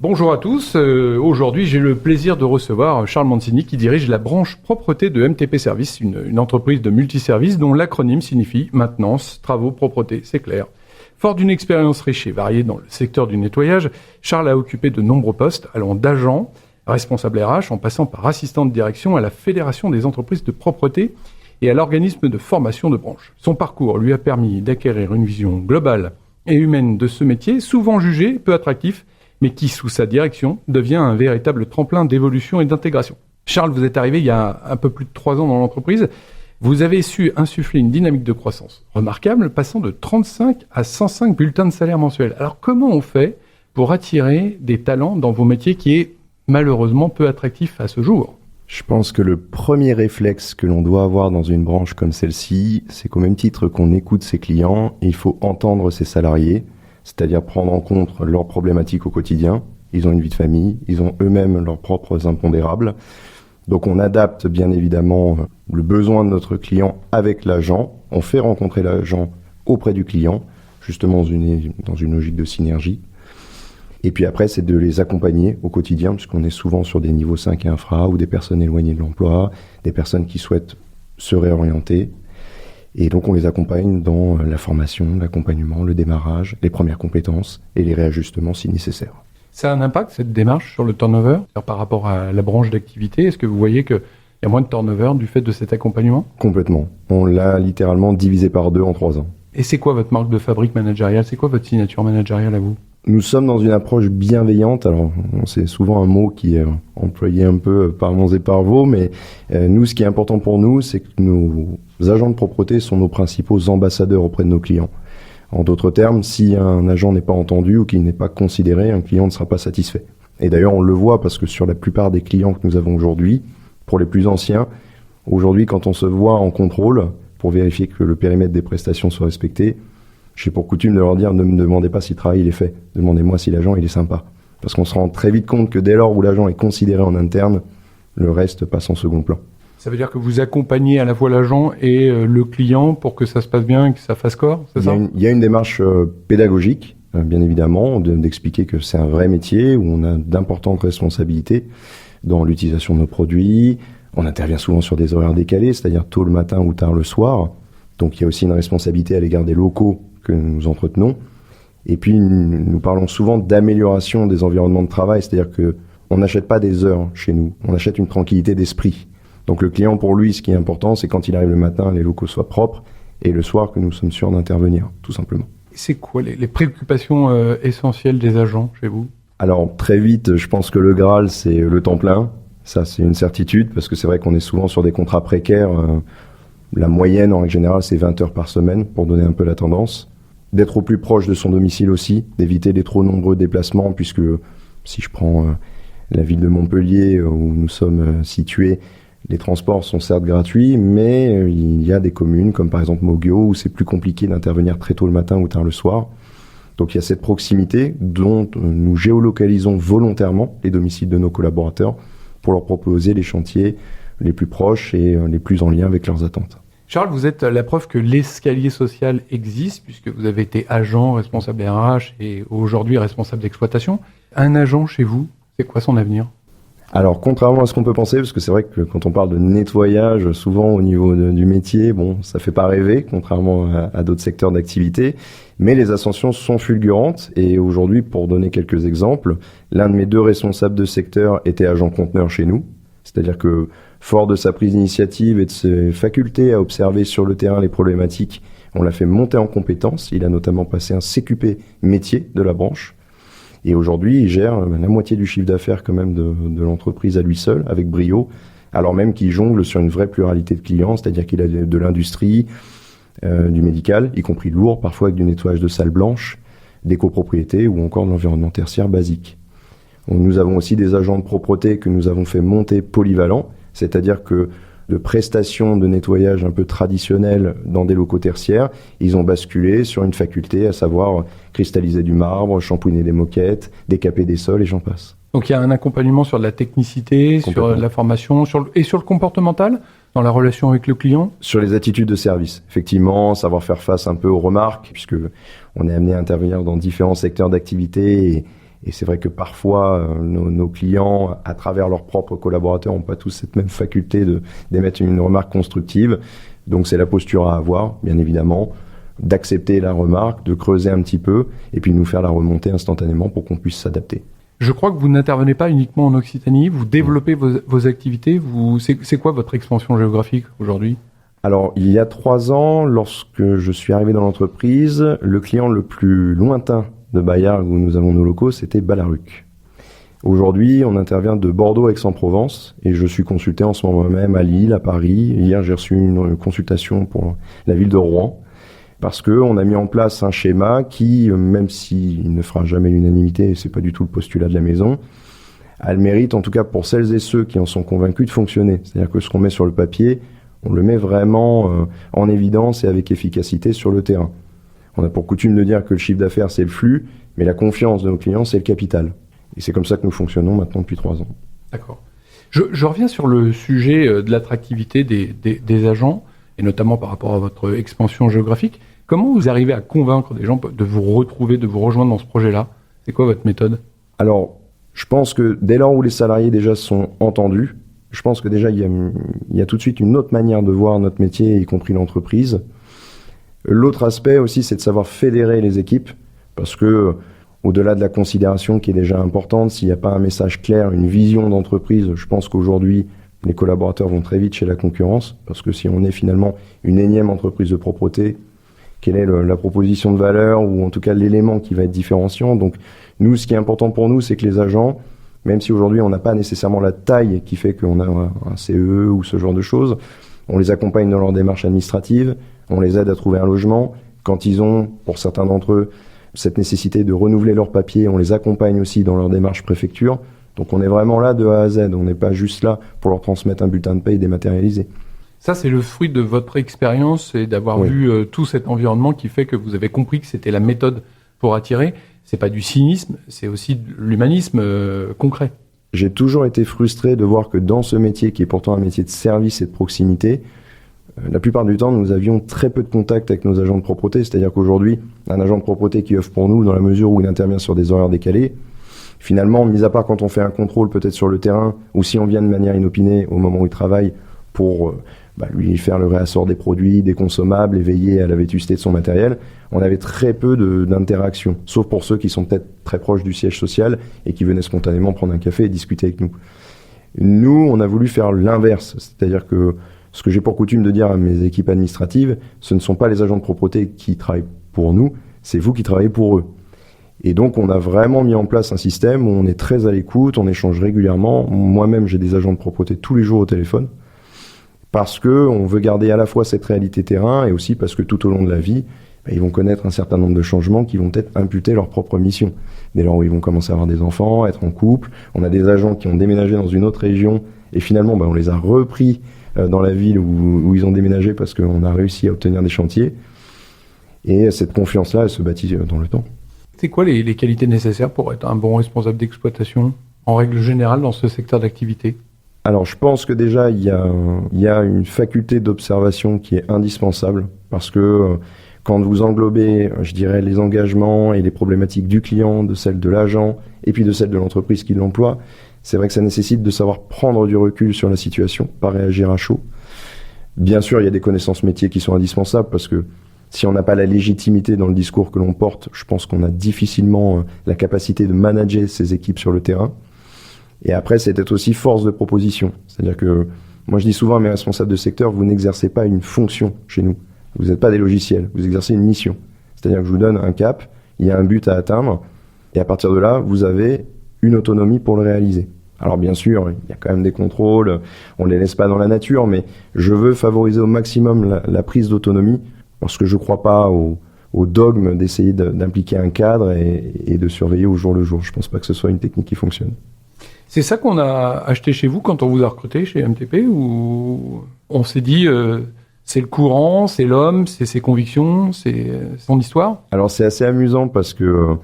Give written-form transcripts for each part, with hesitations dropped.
Bonjour à tous, aujourd'hui j'ai le plaisir de recevoir Charles Mancini qui dirige la branche propreté de MTP Services, une entreprise de multiservices dont l'acronyme signifie maintenance, travaux, propreté, c'est clair. Fort d'une expérience riche et variée dans le secteur du nettoyage, Charles a occupé de nombreux postes allant d'agent, responsable RH, en passant par assistant de direction à la Fédération des entreprises de propreté et à l'organisme de formation de branche. Son parcours lui a permis d'acquérir une vision globale et humaine de ce métier, souvent jugé peu attractif, mais qui, sous sa direction, devient un véritable tremplin d'évolution et d'intégration. Charles, vous êtes arrivé il y a un peu plus de 3 ans dans l'entreprise. Vous avez su insuffler une dynamique de croissance remarquable, passant de 35 à 105 bulletins de salaire mensuels. Alors, comment on fait pour attirer des talents dans vos métiers qui est malheureusement peu attractif à ce jour ? Je pense que le premier réflexe que l'on doit avoir dans une branche comme celle-ci, c'est qu'au même titre qu'on écoute ses clients, il faut entendre ses salariés, c'est-à-dire prendre en compte leurs problématiques au quotidien. Ils ont une vie de famille, ils ont eux-mêmes leurs propres impondérables. Donc on adapte bien évidemment le besoin de notre client avec l'agent. On fait rencontrer l'agent auprès du client, justement dans une logique de synergie. Et puis après, c'est de les accompagner au quotidien, puisqu'on est souvent sur des niveaux 5 et infra, ou des personnes éloignées de l'emploi, des personnes qui souhaitent se réorienter. Et donc, on les accompagne dans la formation, l'accompagnement, le démarrage, les premières compétences et les réajustements si nécessaire. Ça a un impact, cette démarche, sur le turnover, par rapport à la branche d'activité ? Est-ce que vous voyez qu'il y a moins de turnover du fait de cet accompagnement ? Complètement. On l'a littéralement divisé par 2 en 3 ans. Et c'est quoi votre marque de fabrique managériale ? C'est quoi votre signature managériale à vous ? Nous sommes dans une approche bienveillante. Alors, c'est souvent un mot qui est employé un peu par Monts et par Vaux, mais nous, ce qui est important pour nous, c'est que nos agents de propreté sont nos principaux ambassadeurs auprès de nos clients. En d'autres termes, si un agent n'est pas entendu ou qu'il n'est pas considéré, un client ne sera pas satisfait. Et d'ailleurs, on le voit parce que sur la plupart des clients que nous avons aujourd'hui, pour les plus anciens, aujourd'hui, quand on se voit en contrôle, pour vérifier que le périmètre des prestations soit respecté, j'ai pour coutume de leur dire, ne me demandez pas si le travail il est fait, demandez-moi si l'agent il est sympa. Parce qu'on se rend très vite compte que dès lors où l'agent est considéré en interne, le reste passe en second plan. Ça veut dire que vous accompagnez à la fois l'agent et le client pour que ça se passe bien et que ça fasse corps, c'est ça ? Il y a une démarche pédagogique, bien évidemment, d'expliquer que c'est un vrai métier où on a d'importantes responsabilités dans l'utilisation de nos produits. On intervient souvent sur des horaires décalés, c'est-à-dire tôt le matin ou tard le soir. Donc il y a aussi une responsabilité à l'égard des locaux que nous entretenons. Et puis nous parlons souvent d'amélioration des environnements de travail, c'est-à-dire qu'on n'achète pas des heures chez nous, on achète une tranquillité d'esprit. Donc le client, pour lui, ce qui est important, c'est quand il arrive le matin, les locaux soient propres, et le soir que nous sommes sûrs d'intervenir, tout simplement. C'est quoi les préoccupations essentielles des agents chez vous ? Alors très vite, je pense que le Graal, c'est le temps plein. Ça, c'est une certitude, parce que c'est vrai qu'on est souvent sur des contrats précaires. La moyenne, en règle générale, c'est 20 heures par semaine, pour donner un peu la tendance. D'être au plus proche de son domicile aussi, d'éviter les trop nombreux déplacements, puisque si je prends la ville de Montpellier, où nous sommes situés, les transports sont certes gratuits, mais il y a des communes, comme par exemple Moguio, où c'est plus compliqué d'intervenir très tôt le matin ou tard le soir. Donc il y a cette proximité dont nous géolocalisons volontairement les domiciles de nos collaborateurs pour leur proposer les chantiers les plus proches et les plus en lien avec leurs attentes. Charles, vous êtes la preuve que l'escalier social existe, puisque vous avez été agent, responsable RH et aujourd'hui responsable d'exploitation. Un agent chez vous, c'est quoi son avenir ? Alors, contrairement à ce qu'on peut penser, parce que c'est vrai que quand on parle de nettoyage, souvent au niveau du métier, ça fait pas rêver, contrairement à d'autres secteurs d'activité, mais les ascensions sont fulgurantes. Et aujourd'hui, pour donner quelques exemples, l'un de mes 2 responsables de secteur était agent conteneur chez nous, c'est-à-dire que fort de sa prise d'initiative et de ses facultés à observer sur le terrain les problématiques, on l'a fait monter en compétences. Il a notamment passé un CQP métier de la branche. Et aujourd'hui, il gère la moitié du chiffre d'affaires quand même de l'entreprise à lui seul, avec brio, alors même qu'il jongle sur une vraie pluralité de clients, c'est-à-dire qu'il a de l'industrie, du médical, y compris lourd, parfois avec du nettoyage de salles blanches, des copropriétés ou encore de l'environnement tertiaire basique. Nous avons aussi des agents de propreté que nous avons fait monter polyvalents, c'est-à-dire que de prestations de nettoyage un peu traditionnelles dans des locaux tertiaires, ils ont basculé sur une faculté, à savoir cristalliser du marbre, shampouiner des moquettes, décaper des sols et j'en passe. Donc il y a un accompagnement sur la technicité, sur la formation et sur le comportemental dans la relation avec le client ? Sur les attitudes de service, effectivement, savoir faire face un peu aux remarques, puisque on est amené à intervenir dans différents secteurs d'activité Et c'est vrai que parfois, nos clients, à travers leurs propres collaborateurs, n'ont pas tous cette même faculté d'émettre une remarque constructive. Donc c'est la posture à avoir, bien évidemment, d'accepter la remarque, de creuser un petit peu, et puis de nous faire la remonter instantanément pour qu'on puisse s'adapter. Je crois que vous n'intervenez pas uniquement en Occitanie, vous développez vos activités. C'est quoi votre expansion géographique aujourd'hui ? Alors, il y a 3 ans, lorsque je suis arrivé dans l'entreprise, le client le plus lointain de Bayard, où nous avons nos locaux, c'était Balaruc. Aujourd'hui, on intervient de Bordeaux à Aix-en-Provence, et je suis consulté en ce moment même à Lille, à Paris. Hier, j'ai reçu une consultation pour la ville de Rouen, parce qu'on a mis en place un schéma qui, même s'il ne fera jamais l'unanimité, et c'est pas du tout le postulat de la maison, a le mérite, en tout cas pour celles et ceux qui en sont convaincus, de fonctionner. C'est-à-dire que ce qu'on met sur le papier, on le met vraiment en évidence et avec efficacité sur le terrain. On a pour coutume de dire que le chiffre d'affaires, c'est le flux, mais la confiance de nos clients, c'est le capital. Et c'est comme ça que nous fonctionnons maintenant depuis 3 ans. D'accord. Je reviens sur le sujet de l'attractivité des agents, et notamment par rapport à votre expansion géographique. Comment vous arrivez à convaincre des gens de vous retrouver, de vous rejoindre dans ce projet-là ? C'est quoi votre méthode ? Alors, je pense que dès lors où les salariés déjà sont entendus, je pense que déjà il y a tout de suite une autre manière de voir notre métier, y compris l'entreprise. L'autre aspect aussi, c'est de savoir fédérer les équipes, parce que au-delà de la considération qui est déjà importante, s'il n'y a pas un message clair, une vision d'entreprise, je pense qu'aujourd'hui, les collaborateurs vont très vite chez la concurrence, parce que si on est finalement une énième entreprise de propreté, quelle est la proposition de valeur, ou en tout cas l'élément qui va être différenciant. Donc nous, ce qui est important pour nous, c'est que les agents, même si aujourd'hui on n'a pas nécessairement la taille qui fait qu'on a un CE ou ce genre de choses, on les accompagne dans leur démarche administrative, on les aide à trouver un logement. Quand ils ont, pour certains d'entre eux, cette nécessité de renouveler leurs papiers, on les accompagne aussi dans leur démarche préfecture. Donc on est vraiment là de A à Z, on n'est pas juste là pour leur transmettre un bulletin de paye dématérialisé. Ça, c'est le fruit de votre expérience et d'avoir vu tout cet environnement qui fait que vous avez compris que c'était la méthode pour attirer. C'est pas du cynisme, c'est aussi de l'humanisme concret. J'ai toujours été frustré de voir que dans ce métier, qui est pourtant un métier de service et de proximité, la plupart du temps, nous avions très peu de contact avec nos agents de propreté. C'est-à-dire qu'aujourd'hui, un agent de propreté qui œuvre pour nous, dans la mesure où il intervient sur des horaires décalés, finalement, mis à part quand on fait un contrôle peut-être sur le terrain, ou si on vient de manière inopinée au moment où il travaille pour lui faire le réassort des produits, des consommables et veiller à la vétusté de son matériel, on avait très peu d'interactions, sauf pour ceux qui sont peut-être très proches du siège social et qui venaient spontanément prendre un café et discuter avec nous. Nous, on a voulu faire l'inverse, c'est-à-dire que ce que j'ai pour coutume de dire à mes équipes administratives, ce ne sont pas les agents de propreté qui travaillent pour nous, c'est vous qui travaillez pour eux. Et donc, on a vraiment mis en place un système où on est très à l'écoute, on échange régulièrement. Moi-même, j'ai des agents de propreté tous les jours au téléphone, parce que on veut garder à la fois cette réalité terrain et aussi parce que tout au long de la vie, ils vont connaître un certain nombre de changements qui vont être imputés leur propre mission. Dès lors où ils vont commencer à avoir des enfants, être en couple, on a des agents qui ont déménagé dans une autre région et finalement, on les a repris dans la ville où ils ont déménagé parce qu'on a réussi à obtenir des chantiers. Et cette confiance-là, elle se bâtit dans le temps. C'est quoi les qualités nécessaires pour être un bon responsable d'exploitation, en règle générale, dans ce secteur d'activité ? Alors, je pense que déjà, il y a une faculté d'observation qui est indispensable parce que quand vous englobez, je dirais, les engagements et les problématiques du client, de celles de l'agent et puis de celles de l'entreprise qui l'emploie, c'est vrai que ça nécessite de savoir prendre du recul sur la situation, pas réagir à chaud. Bien sûr, il y a des connaissances métiers qui sont indispensables parce que si on n'a pas la légitimité dans le discours que l'on porte, je pense qu'on a difficilement la capacité de manager ces équipes sur le terrain. Et après, c'est être aussi force de proposition. C'est-à-dire que, moi je dis souvent à mes responsables de secteur, vous n'exercez pas une fonction chez nous. Vous n'êtes pas des logiciels, vous exercez une mission. C'est-à-dire que je vous donne un cap, il y a un but à atteindre, et à partir de là, vous avez une autonomie pour le réaliser. Alors bien sûr, il y a quand même des contrôles, on ne les laisse pas dans la nature, mais je veux favoriser au maximum la prise d'autonomie, parce que je ne crois pas au dogme d'essayer d'impliquer un cadre et de surveiller au jour le jour. Je ne pense pas que ce soit une technique qui fonctionne. C'est ça qu'on a acheté chez vous quand on vous a recruté chez MTP, ou on s'est dit c'est le courant, c'est l'homme, c'est ses convictions, c'est son histoire ? Alors c'est assez amusant parce que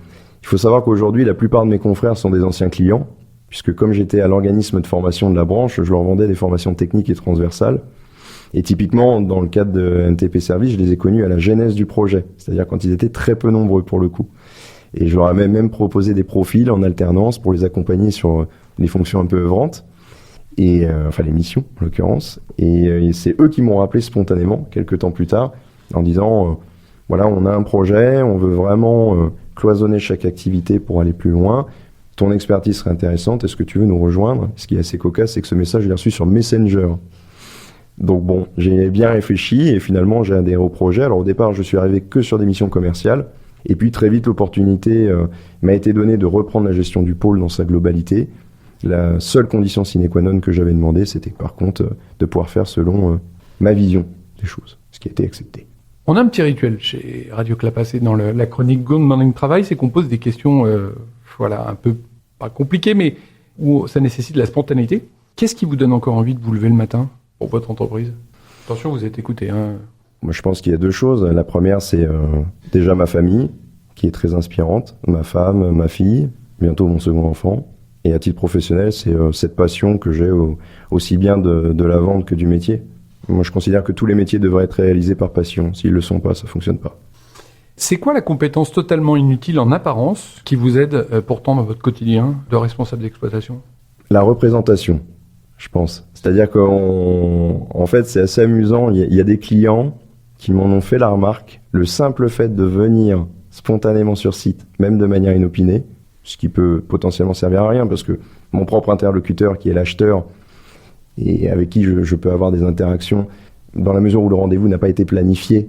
il faut savoir qu'aujourd'hui la plupart de mes confrères sont des anciens clients, puisque comme j'étais à l'organisme de formation de la branche, je leur vendais des formations techniques et transversales. Et typiquement, dans le cadre de MTP Service, je les ai connus à la genèse du projet, c'est-à-dire quand ils étaient très peu nombreux pour le coup. Et je leur ai même proposé des profils en alternance pour les accompagner sur les fonctions un peu œuvrantes, enfin les missions en l'occurrence. Et c'est eux qui m'ont rappelé spontanément, quelques temps plus tard, en disant voilà, on a un projet, on veut vraiment cloisonner chaque activité pour aller plus loin. Ton expertise serait intéressante, est-ce que tu veux nous rejoindre? Ce qui est assez cocasse, c'est que ce message, je l'ai reçu sur Messenger. Donc bon, j'ai bien réfléchi et finalement j'ai adhéré au projet. Alors au départ, je suis arrivé que sur des missions commerciales. Et puis très vite, l'opportunité m'a été donnée de reprendre la gestion du pôle dans sa globalité. La seule condition sine qua non que j'avais demandé, c'était par contre de pouvoir faire selon ma vision des choses, ce qui a été accepté. On a un petit rituel chez Radio Clapacé dans la chronique Good Morning Travail, c'est qu'on pose des questions un peu pas compliquées, mais où ça nécessite de la spontanéité. Qu'est-ce qui vous donne encore envie de vous lever le matin pour votre entreprise? Attention, vous êtes écouté. Moi, je pense qu'il y a deux choses. La première, c'est déjà ma famille, qui est très inspirante, ma femme, ma fille, bientôt mon second enfant. Et à titre professionnel, c'est cette passion que j'ai aussi bien de la vente que du métier. Moi, je considère que tous les métiers devraient être réalisés par passion. S'ils le sont pas, ça fonctionne pas. C'est quoi la compétence totalement inutile en apparence qui vous aide pourtant dans votre quotidien de responsable d'exploitation? La représentation, je pense. C'est-à-dire qu'en fait, c'est assez amusant. Il y a des clients qui m'en ont fait la remarque. Le simple fait de venir spontanément sur site, même de manière inopinée, ce qui peut potentiellement servir à rien, parce que mon propre interlocuteur, qui est l'acheteur, et avec qui je peux avoir des interactions, dans la mesure où le rendez-vous n'a pas été planifié,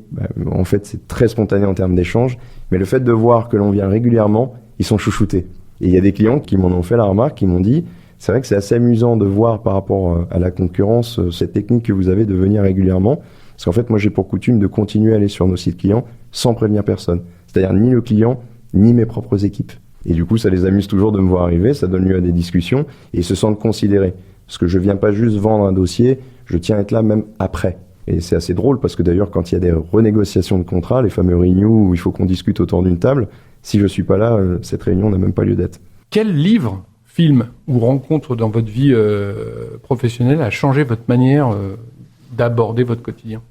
en fait, c'est très spontané en termes d'échange. Mais le fait de voir que l'on vient régulièrement, ils sont chouchoutés. Et il y a des clients qui m'en ont fait la remarque, qui m'ont dit, c'est vrai que c'est assez amusant de voir par rapport à la concurrence, cette technique que vous avez de venir régulièrement. Parce qu'en fait, moi, j'ai pour coutume de continuer à aller sur nos sites clients sans prévenir personne. C'est-à-dire ni le client, ni mes propres équipes. Et du coup, ça les amuse toujours de me voir arriver, ça donne lieu à des discussions, et ils se sentent considérés. Parce que je viens pas juste vendre un dossier, je tiens à être là même après. Et c'est assez drôle, parce que d'ailleurs, quand il y a des renégociations de contrats, les fameux renews où il faut qu'on discute autour d'une table, si je suis pas là, cette réunion n'a même pas lieu d'être. Quel livre, film ou rencontre dans votre vie professionnelle a changé votre manière d'aborder votre quotidien?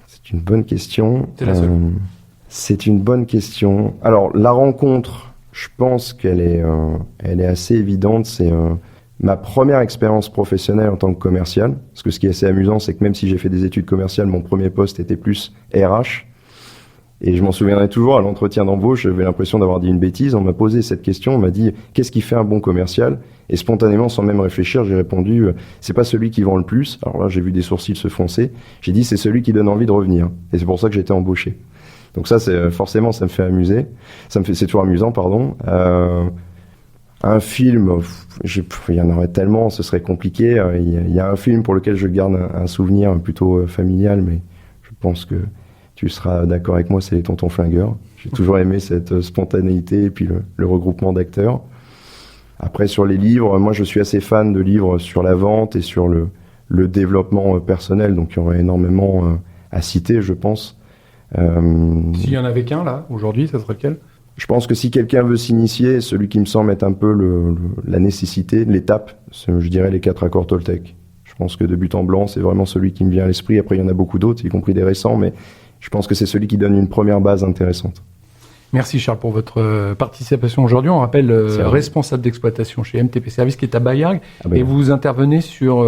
C'est une bonne question. C'est la seule. C'est une bonne question. Alors, la rencontre, je pense qu'elle est assez évidente. C'est ma première expérience professionnelle en tant que commercial. Parce que ce qui est assez amusant, c'est que même si j'ai fait des études commerciales, mon premier poste était plus RH. Et je m'en souviendrai toujours, à l'entretien d'embauche, j'avais l'impression d'avoir dit une bêtise. On m'a posé cette question, on m'a dit « Qu'est-ce qui fait un bon commercial ?» Et spontanément, sans même réfléchir, j'ai répondu « C'est pas celui qui vend le plus. » Alors là, j'ai vu des sourcils se froncer. J'ai dit « C'est celui qui donne envie de revenir. » Et c'est pour ça que j'ai été embauché. Donc ça, forcément, ça me fait amuser. C'est toujours amusant, pardon. Un film, il y en aurait tellement, ce serait compliqué. Il y a un film pour lequel je garde un souvenir plutôt familial, mais je pense que tu seras d'accord avec moi, c'est Les Tontons Flingueurs. J'ai toujours aimé cette spontanéité et puis le regroupement d'acteurs. Après, sur les livres, moi je suis assez fan de livres sur la vente et sur le développement personnel, donc il y aurait énormément à citer, je pense. S'il y en avait qu'un là, aujourd'hui, ça serait lequel? Je pense que si quelqu'un veut s'initier, celui qui me semble être un peu la nécessité, l'étape, je dirais les 4 accords Toltec. Je pense que de but en blanc, c'est vraiment celui qui me vient à l'esprit. Après, il y en a beaucoup d'autres, y compris des récents, mais je pense que c'est celui qui donne une première base intéressante. Merci Charles pour votre participation aujourd'hui. On rappelle responsable d'exploitation chez MTP Services qui est à Bayargues. Et vous intervenez sur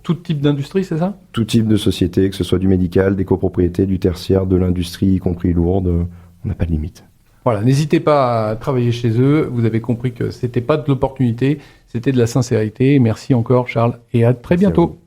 tout type d'industrie, c'est ça? Tout type de société, que ce soit du médical, des copropriétés, du tertiaire, de l'industrie, y compris lourde. On n'a pas de limite. Voilà, n'hésitez pas à travailler chez eux. Vous avez compris que c'était pas de l'opportunité, c'était de la sincérité. Merci encore Charles et à très bientôt.